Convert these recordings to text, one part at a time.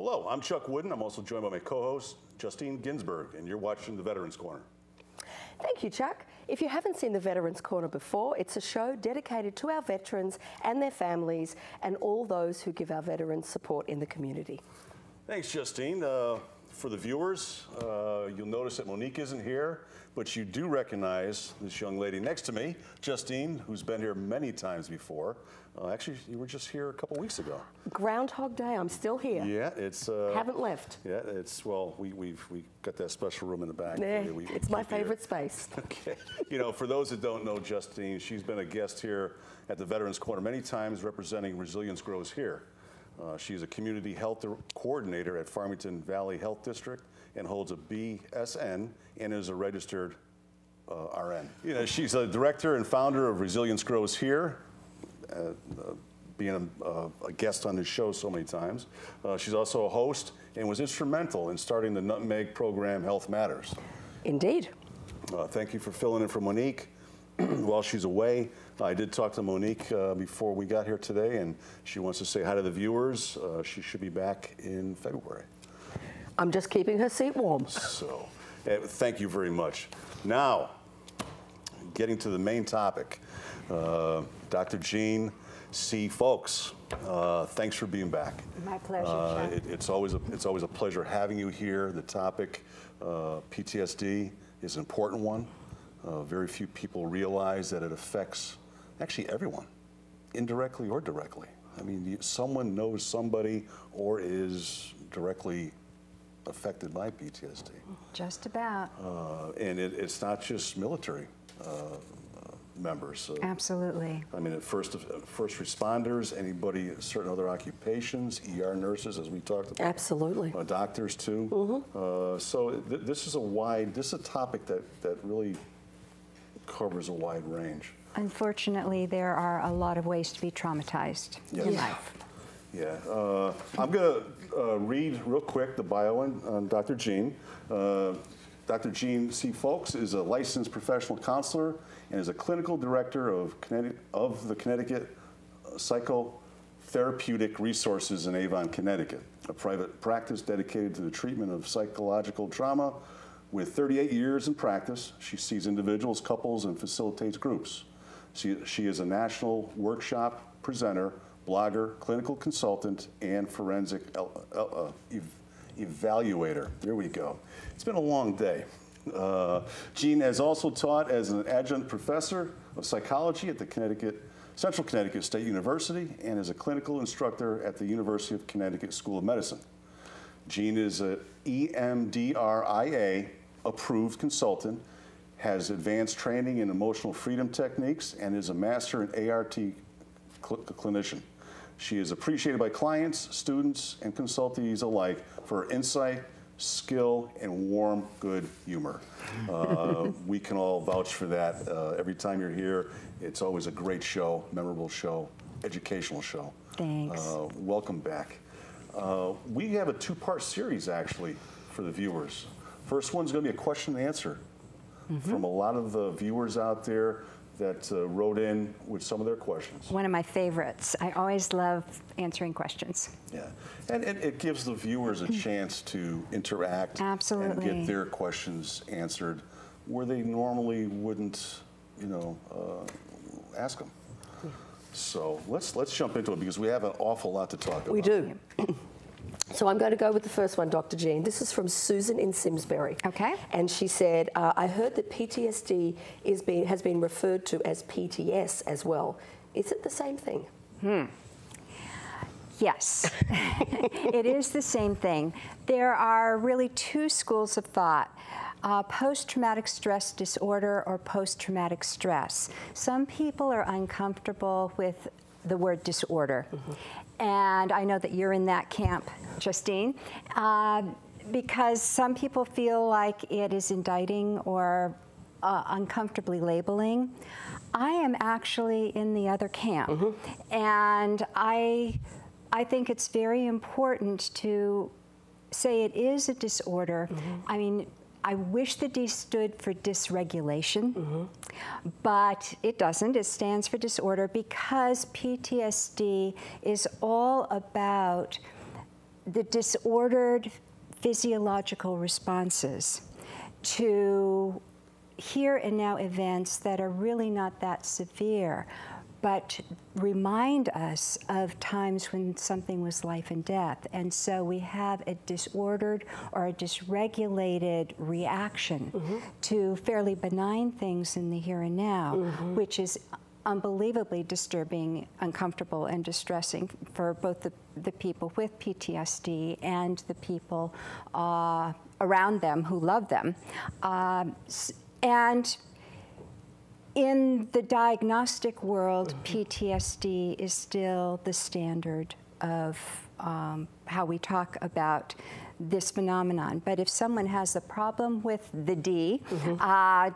Hello, I'm Chuck Wooden. I'm also joined by my co-host, Justine Ginsburg, and you're watching the Veterans Corner. Thank you, Chuck. If you haven't seen the Veterans Corner before, it's a show dedicated to our veterans and their families and all those who give our veterans support in the community. Thanks, Justine. For the viewers, you'll notice that Monique isn't here, but you do recognize this young lady next to me, Justine, who's been here many times before. Actually, you were just here a couple weeks ago. Groundhog Day, I'm still here. Yeah, it's... Haven't left. Yeah, it's, well, we got that special room in the back. Yeah, it's my favorite space. Okay. You know, for those that don't know Justine, she's been a guest here at the Veterans Corner many times representing Resilience Grows Here. She's a community health coordinator at Farmington Valley Health District and holds a BSN and is a registered RN. You know, she's a director and founder of Resilience Grows Here, being a guest on this show so many times. She's also a host and was instrumental in starting the Nutmeg program, Health Matters. Indeed. Thank you for filling in for Monique while she's away. I did talk to Monique before we got here today, and she wants to say hi to the viewers. She should be back in February. I'm just keeping her seat warm. So, thank you very much. Now, getting to the main topic, Dr. Jeanne C. Folks, thanks for being back. My pleasure, it's always a pleasure having you here. The topic, PTSD, is an important one. Very few people realize that it affects actually everyone, indirectly or directly. I mean, someone knows somebody or is directly affected by PTSD. Just about. And it's not just military members. Absolutely. I mean, first responders, anybody, certain other occupations, ER nurses, as we talked about. Absolutely. Doctors too. Mm-hmm. So this is a topic that really covers a wide range. Unfortunately, there are a lot of ways to be traumatized in life. Yeah. I'm going to read real quick the bio on Dr. Jeanne. Dr. Jeanne C. Folks is a licensed professional counselor and is a clinical director of the Connecticut Psychotherapeutic Resources in Avon, Connecticut, a private practice dedicated to the treatment of psychological trauma. With 38 years in practice, she sees individuals, couples, and facilitates groups. She is a national workshop presenter, blogger, clinical consultant, and forensic evaluator. There we go. It's been a long day. Jeanne has also taught as an adjunct professor of psychology at the Central Connecticut State University and is a clinical instructor at the University of Connecticut School of Medicine. Jeanne is an EMDRIA approved consultant, has advanced training in emotional freedom techniques, and is a master in ART clinician. She is appreciated by clients, students, and consultees alike for her insight, skill, and warm, good humor. We can all vouch for that. Every time you're here, it's always a great show, memorable show, educational show. Thanks. Welcome back. We have a two-part series, actually, for the viewers. First one's going to be a question and answer from a lot of the viewers out there that wrote in with some of their questions. One of my favorites. I always love answering questions. Yeah, and it gives the viewers a chance to interact Absolutely. and get their questions answered where they normally wouldn't, ask them. So let's jump into it because we have an awful lot to talk about. We do. So I'm going to go with the first one, Dr. Jeanne. This is from Susan in Simsbury. Okay. And she said, I heard that PTSD has been referred to as PTS as well. Is it the same thing? Yes, it is the same thing. There are really two schools of thought. Post-traumatic stress disorder or post-traumatic stress. Some people are uncomfortable with the word disorder. And I know that you're in that camp, Justine, because some people feel like it is indicting or uncomfortably labeling. I am actually in the other camp. And I think it's very important to say it is a disorder. I mean, I wish the D stood for dysregulation, but it doesn't. It stands for disorder because PTSD is all about the disordered physiological responses to here and now events that are really not that severe, but remind us of times when something was life and death. And so we have a disordered or a dysregulated reaction to fairly benign things in the here and now, which is unbelievably disturbing, uncomfortable, and distressing for both the people with PTSD and the people around them who love them. And in the diagnostic world, PTSD is still the standard of how we talk about this phenomenon. But if someone has a problem with the D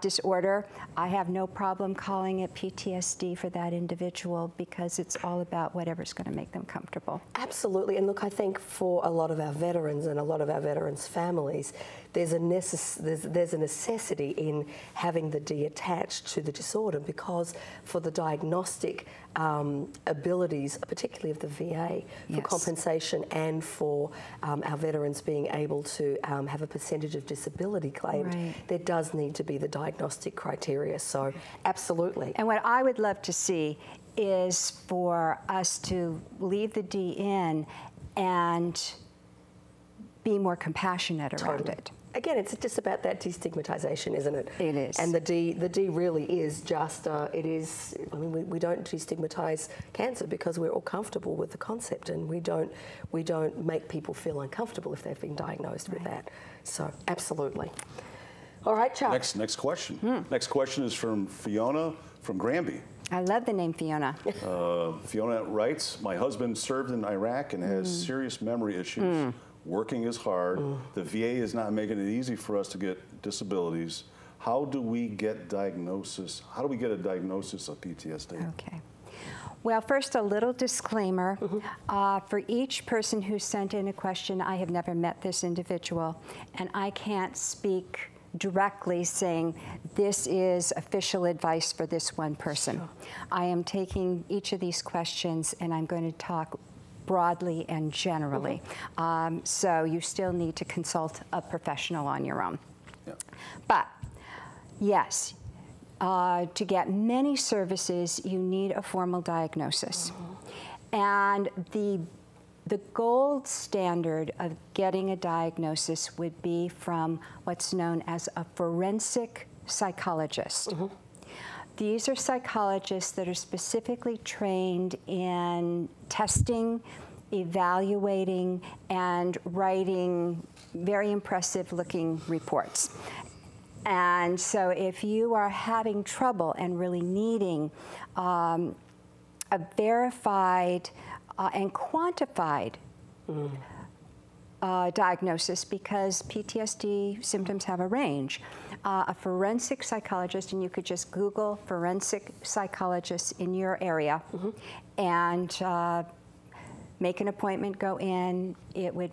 disorder, I have no problem calling it PTSD for that individual, because it's all about whatever's going to make them comfortable. Absolutely. And look, I think for a lot of our veterans and a lot of our veterans' families, there's a necessity in having the D attached to the disorder, because for the diagnostic abilities, particularly of the VA, for compensation and for our veterans being able to have a percentage of disability claimed, there does need to be the diagnostic criteria. So absolutely. And what I would love to see is for us to leave the D in and be more compassionate around it. Again, it's just about that destigmatization, isn't it? It is. And the D really is just, it is, I mean, we don't destigmatize cancer because we're all comfortable with the concept, and we don't make people feel uncomfortable if they've been diagnosed with that. So, absolutely. All right, Chuck. Next question. Next question is from Fiona from Granby. I love the name Fiona. Fiona writes, my husband served in Iraq and has serious memory issues. Working is hard. The VA is not making it easy for us to get disabilities. How do we get diagnosis? How do we get a diagnosis of PTSD? Okay. Well, first, a little disclaimer. For each person who sent in a question, I have never met this individual, and I can't speak directly saying this is official advice for this one person. Sure. I am taking each of these questions and I'm going to talk broadly and generally. So you still need to consult a professional on your own. Yeah. But yes, to get many services, you need a formal diagnosis. And the gold standard of getting a diagnosis would be from what's known as a forensic psychologist. These are psychologists that are specifically trained in testing, evaluating, and writing very impressive looking reports. And so if you are having trouble and really needing a verified and quantified diagnosis, because PTSD symptoms have a range. A forensic psychologist, and you could just Google forensic psychologists in your area and make an appointment, go in. It would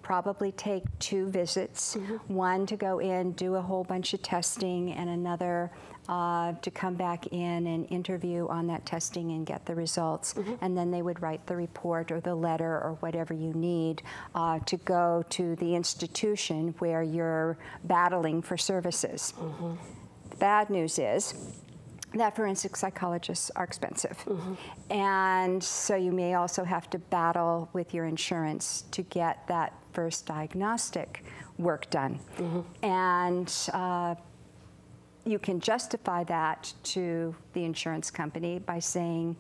probably take 2 visits, one to go in, do a whole bunch of testing, and another to come back in and interview on that testing and get the results. And then they would write the report or the letter or whatever you need to go to the institution where you're battling for services. The bad news is that forensic psychologists are expensive. And so you may also have to battle with your insurance to get that first diagnostic work done. And you can justify that to the insurance company by saying,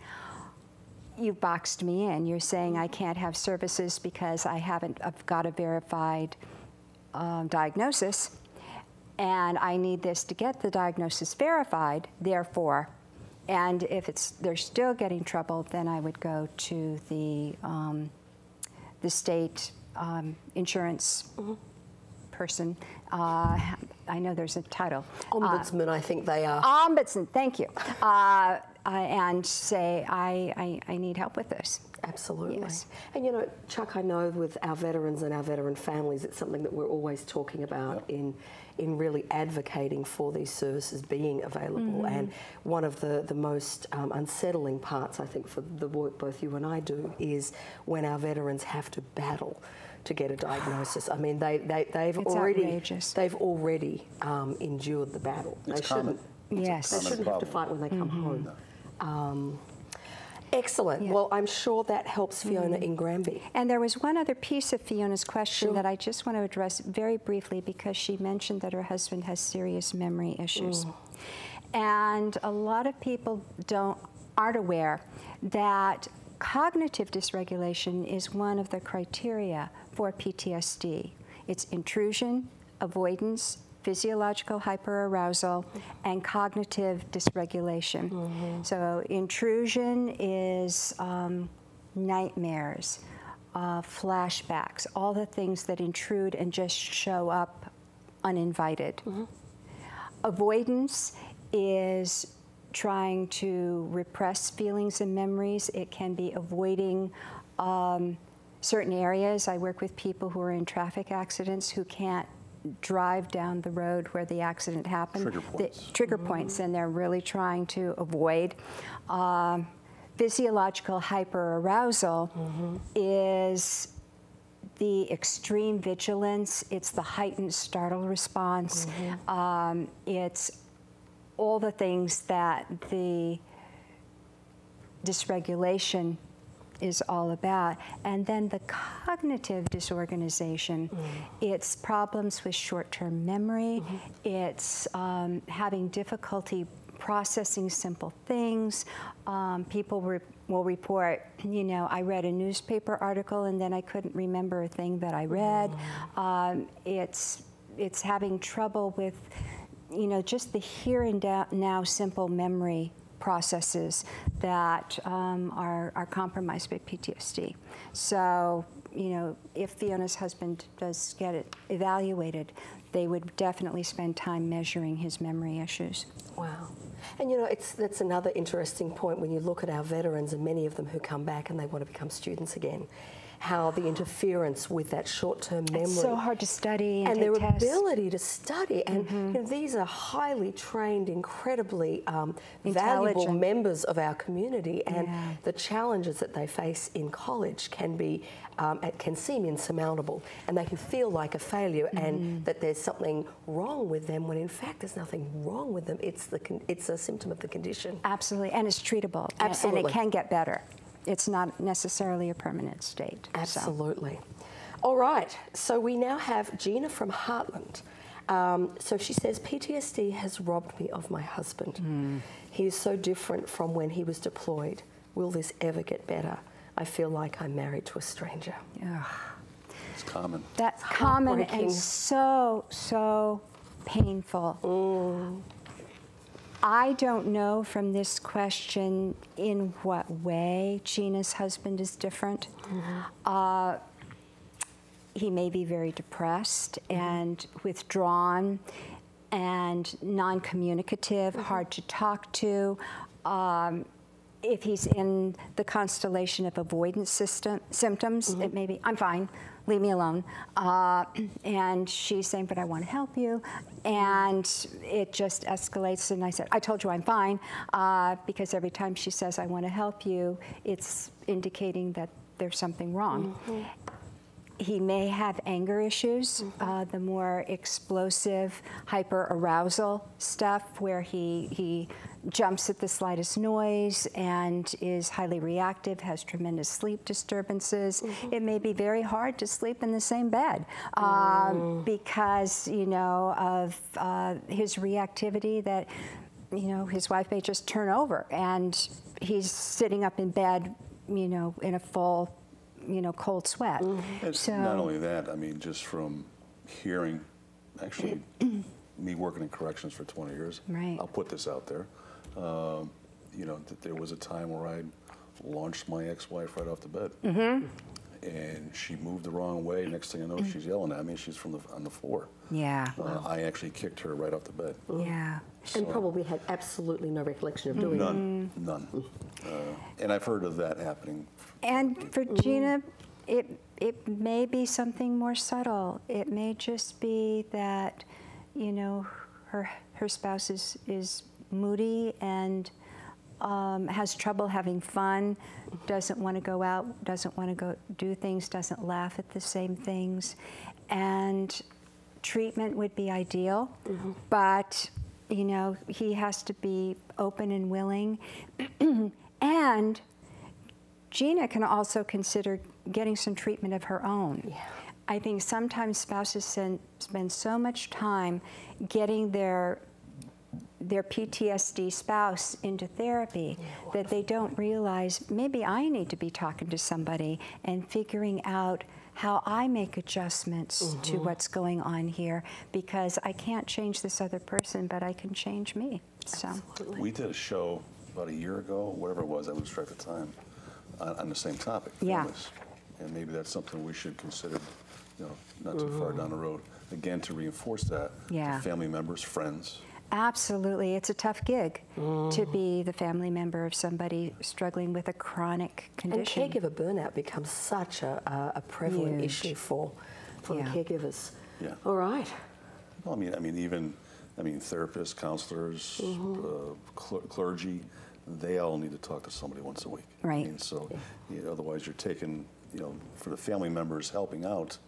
you boxed me in. You're saying I can't have services because I've got a verified diagnosis, and I need this to get the diagnosis verified, therefore, and if they're still getting trouble, then I would go to the state insurance person. I know there's a title. Ombudsman, I think they are. Ombudsman, thank you. and say, I need help with this. Absolutely. Yes. And you know, Chuck, I know with our veterans and our veteran families, it's something that we're always talking about in really advocating for these services being available. And one of the most unsettling parts, I think, for the work both you and I do is when our veterans have to battle to get a diagnosis. I mean, they've already endured the battle. It's common. Yes. They shouldn't have to fight when they come home. Excellent. Yeah. Well, I'm sure that helps Fiona in Granby. And there was one other piece of Fiona's question that I just want to address very briefly, because she mentioned that her husband has serious memory issues. And a lot of people aren't aware that cognitive dysregulation is one of the criteria for PTSD. It's intrusion, avoidance, physiological hyperarousal, and cognitive dysregulation. So intrusion is nightmares, flashbacks, all the things that intrude and just show up uninvited. Avoidance is trying to repress feelings and memories. It can be avoiding certain areas. I work with people who are in traffic accidents who can't drive down the road where the accident happened. Trigger points. Trigger points, and they're really trying to avoid. Physiological hyperarousal is the extreme vigilance. It's the heightened startle response. It's all the things that the dysregulation is all about. And then the cognitive disorganization, it's problems with short-term memory, it's having difficulty processing simple things. People will report, you know, I read a newspaper article and then I couldn't remember a thing that I read. It's having trouble with, you know, just the here and now simple memory processes that are compromised by PTSD. So, you know, if Fiona's husband does get it evaluated, they would definitely spend time measuring his memory issues. Wow. And you know, that's another interesting point when you look at our veterans, and many of them who come back and they want to become students again, how the interference with that short-term memory. It's so hard to study and their tests. ability to study. And you know, these are highly trained, incredibly valuable members of our community, and the challenges that they face in college can be, can seem insurmountable, and they can feel like a failure and that there's something wrong with them, when in fact there's nothing wrong with them. It's a symptom of the condition. Absolutely, and it's treatable. Absolutely. And it can get better. It's not necessarily a permanent state. Absolutely. So. All right, so we now have Jeanne from Heartland. So she says, PTSD has robbed me of my husband. He is so different from when he was deployed. Will this ever get better? I feel like I'm married to a stranger. It's common. That's common and so, so painful. I don't know from this question in what way Gina's husband is different. He may be very depressed and withdrawn and non-communicative, hard to talk to. If he's in the constellation of avoidance symptoms, it may be, I'm fine, leave me alone. And she's saying, but I want to help you. And it just escalates, and I said, I told you I'm fine, because every time she says, I want to help you, it's indicating that there's something wrong. He may have anger issues, the more explosive hyperarousal stuff where he jumps at the slightest noise and is highly reactive, has tremendous sleep disturbances. It may be very hard to sleep in the same bed because, you know, of his reactivity, that, you know, his wife may just turn over and he's sitting up in bed, you know, in a full, you know, cold sweat. So, not only that, I mean, just from hearing, actually, me working in corrections for 20 years, I'll put this out there, you know, that there was a time where I launched my ex-wife right off the bed. and she moved the wrong way. Next thing I know, she's yelling at me. She's on the floor. Yeah. I actually kicked her right off the bed. Yeah. And probably had absolutely no recollection of doing it. None. And I've heard of that happening. And for Jeanne, it may be something more subtle. It may just be that, you know, her spouse is moody and has trouble having fun, doesn't want to go out, doesn't want to go do things, doesn't laugh at the same things. And treatment would be ideal, but, you know, he has to be open and willing. And Jeanne can also consider getting some treatment of her own. Yeah. I think sometimes spouses spend so much time getting their PTSD spouse into therapy that they don't realize maybe I need to be talking to somebody and figuring out how I make adjustments to what's going on here, because I can't change this other person, but I can change me. So We did a show about a year ago, whatever it was, I lose track of time, on the same topic, families. And maybe that's something we should consider, you know, not too far down the road. Again, to reinforce that to family members, friends. absolutely, it's a tough gig to be the family member of somebody struggling with a chronic condition. And caregiver burnout becomes such a prevalent issue for the caregivers. Yeah. All right. Well, I mean, therapists, counselors, clergy, they all need to talk to somebody once a week. Right. I mean, so otherwise you're taking, you know, for the family members helping out,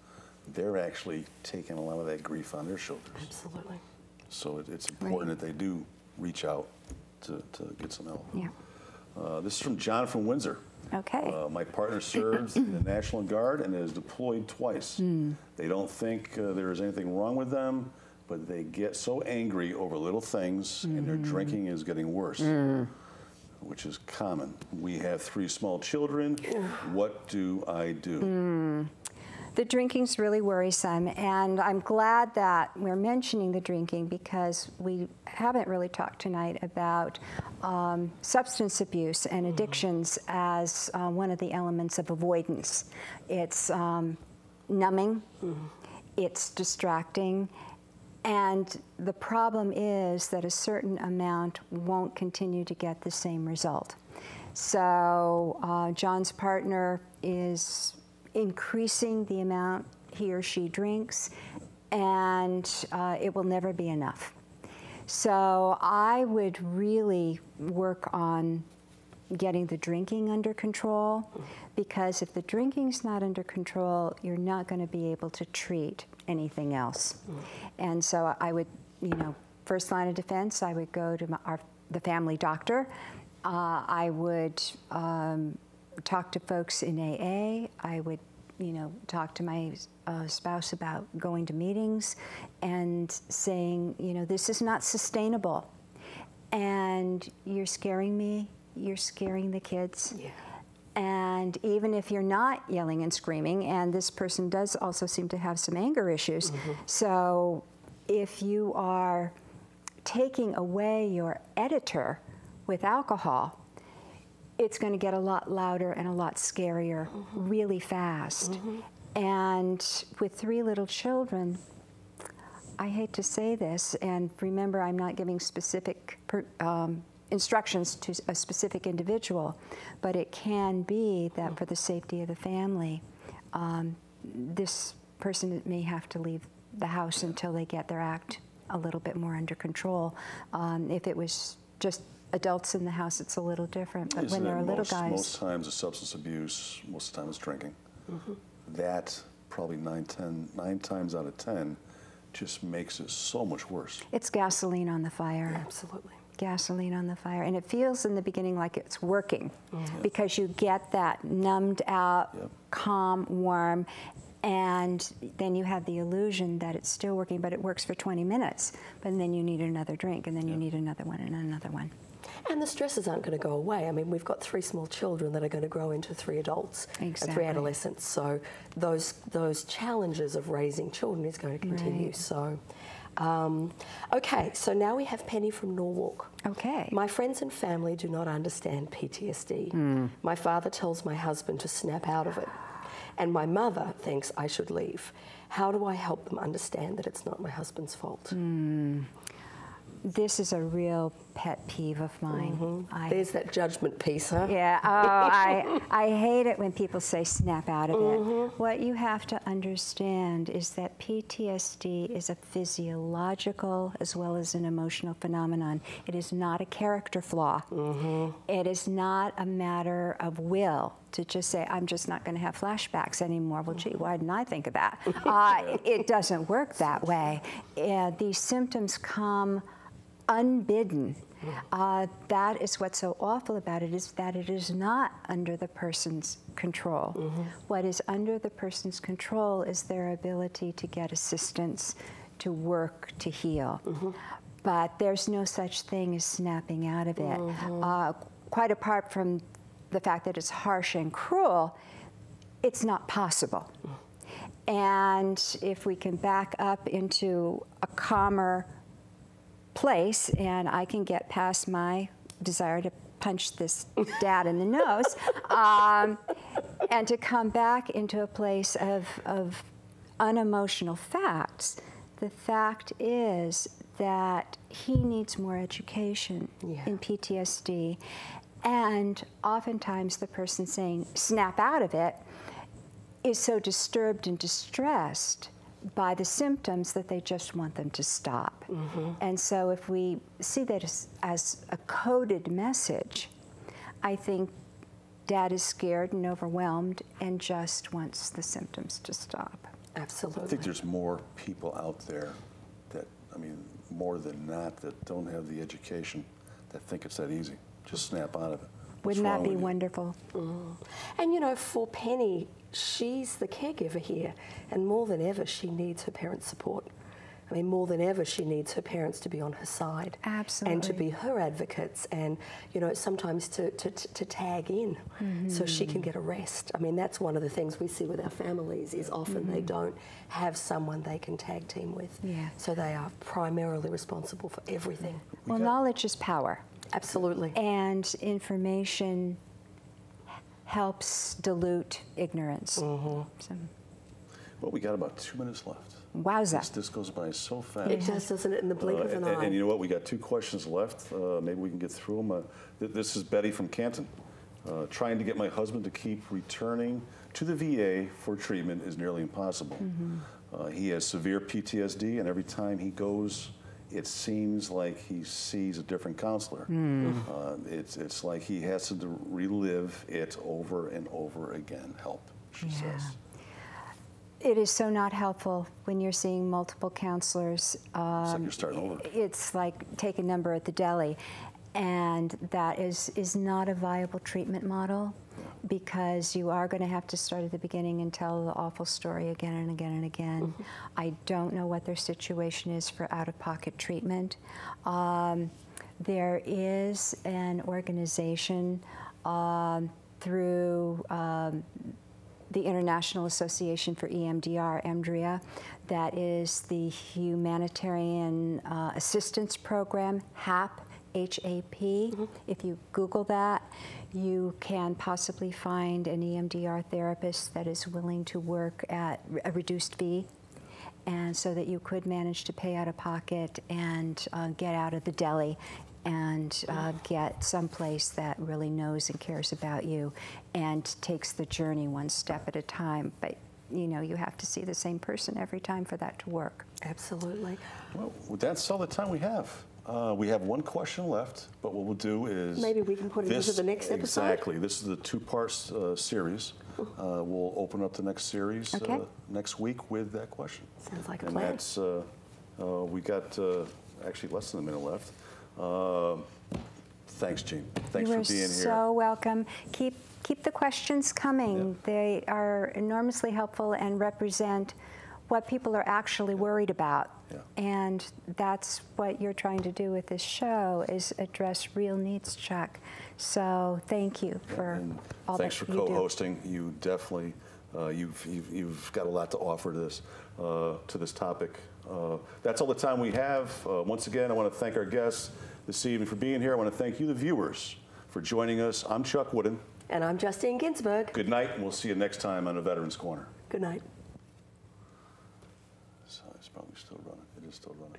they're actually taking a lot of that grief on their shoulders. Absolutely. So it's important that they do reach out to get some help. Yeah. This is from John from Windsor. Okay. My partner serves in the National Guard and is deployed twice. They don't think there is anything wrong with them, but they get so angry over little things, and their drinking is getting worse, which is common. We have 3 small children. What do I do? The drinking's really worrisome, and I'm glad that we're mentioning the drinking because we haven't really talked tonight about substance abuse and addictions as one of the elements of avoidance. It's numbing, it's distracting, and the problem is that a certain amount won't continue to get the same result. So John's partner is increasing the amount he or she drinks, and it will never be enough. So I would really work on getting the drinking under control, because if the drinking's not under control, you're not going to be able to treat anything else. And so I would, first line of defense, I would go to the family doctor. I would talk to folks in AA. I would, talk to my spouse about going to meetings and saying, this is not sustainable, and you're scaring me, you're scaring the kids. Yeah. And even if you're not yelling and screaming, and this person does also seem to have some anger issues, so if you are taking away your editor with alcohol, it's going to get a lot louder and a lot scarier really fast. And with 3 little children, I hate to say this, and remember, I'm not giving specific instructions to a specific individual, but it can be that for the safety of the family, this person may have to leave the house until they get their act a little bit more under control. If it was just adults in the house, it's a little different, but when there are little guys... Most times it's substance abuse, most of the time it's drinking. That, probably 9 times out of 10, just makes it so much worse. It's gasoline on the fire. Absolutely. Gasoline on the fire. And it feels in the beginning like it's working because you get that numbed out, calm, warm, and then you have the illusion that it's still working, but it works for 20 minutes. But then you need another drink, and then you need another one and another one. And the stresses aren't going to go away. I mean, we've got 3 small children that are going to grow into 3 adults and 3 adolescents. So those challenges of raising children is going to continue. So, okay, so now we have Penny from Norwalk. Okay. My friends and family do not understand PTSD. My father tells my husband to snap out of it. and my mother thinks I should leave. How do I help them understand that it's not my husband's fault? This is a real pet peeve of mine. There's that judgment piece, huh? Yeah, I hate it when people say snap out of it. What you have to understand is that PTSD is a physiological as well as an emotional phenomenon. It is not a character flaw. It is not a matter of will to just say, I'm just not going to have flashbacks anymore. Well, gee, why didn't I think of that? It doesn't work that way. These symptoms come unbidden. That is what's so awful about it, is that it is not under the person's control. What is under the person's control is their ability to get assistance, to work, to heal. But there's no such thing as snapping out of it. Quite apart from the fact that it's harsh and cruel, it's not possible. And if we can back up into a calmer place, and I can get past my desire to punch this dad in the nose, and to come back into a place of unemotional facts. The fact is that he needs more education in PTSD, and oftentimes the person saying snap out of it is so disturbed and distressed by the symptoms that they just want them to stop. And so if we see that as a coded message, I think dad is scared and overwhelmed and just wants the symptoms to stop. Absolutely. I think there's more people out there that, I mean, more than not, that don't have the education, that think it's that easy. Just snap out of it. Wouldn't that be wonderful? And you know, for Penny, she's the caregiver here, and more than ever, she needs her parents' support. I mean, more than ever, she needs her parents to be on her side. Absolutely. And to be her advocates, and, you know, sometimes to tag in so she can get a rest. I mean, that's one of the things we see with our families, is often they don't have someone they can tag team with. So they are primarily responsible for everything. Well, knowledge is power. Absolutely. And information helps dilute ignorance. So. Well, we got about 2 minutes left. Wowza. This goes by so fast. It does, doesn't it, in the blink of an eye. And you know what? We got 2 questions left. Maybe we can get through them. This is Betty from Canton. Trying to get my husband to keep returning to the VA for treatment is nearly impossible. He has severe PTSD, and every time he goes, it seems like he sees a different counselor. It's like he has to relive it over and over again. Help, she says. It is so not helpful when you're seeing multiple counselors. It's like you're starting over. It's like take a number at the deli. And that is not a viable treatment model, because you are going to have to start at the beginning and tell the awful story again and again and again. I don't know what their situation is for out-of-pocket treatment. There is an organization through the International Association for EMDR, EMDRIA, that is the Humanitarian Assistance Program, HAP, H-A-P. If you Google that, you can possibly find an EMDR therapist that is willing to work at a reduced fee, and so that you could manage to pay out of pocket and get out of the deli and get someplace that really knows and cares about you and takes the journey one step at a time. But you know, you have to see the same person every time for that to work. Absolutely. Well, that's all the time we have. We have 1 question left, but what we'll do is... Maybe we can put it into the next episode? Exactly. This is the 2-part series. We'll open up the next series next week with that question. Sounds like a plan. And that's, we got actually less than a minute left. Thanks, Jeanne. Thanks for being here. You're so welcome. Keep the questions coming. They are enormously helpful and represent what people are actually worried about. And that's what you're trying to do with this show, is address real needs, Chuck. So thank you for all that you do. Thanks for co-hosting. You definitely, you've got a lot to offer to this topic. That's all the time we have. Once again, I want to thank our guests this evening for being here. I want to thank you, the viewers, for joining us. I'm Chuck Wooden. And I'm Justine Ginsburg. Good night, and we'll see you next time on A Veterans Corner. Good night. So it's probably still running. It is still running.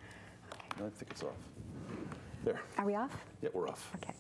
I think it's off. There. Are we off? Yeah, we're off. Okay.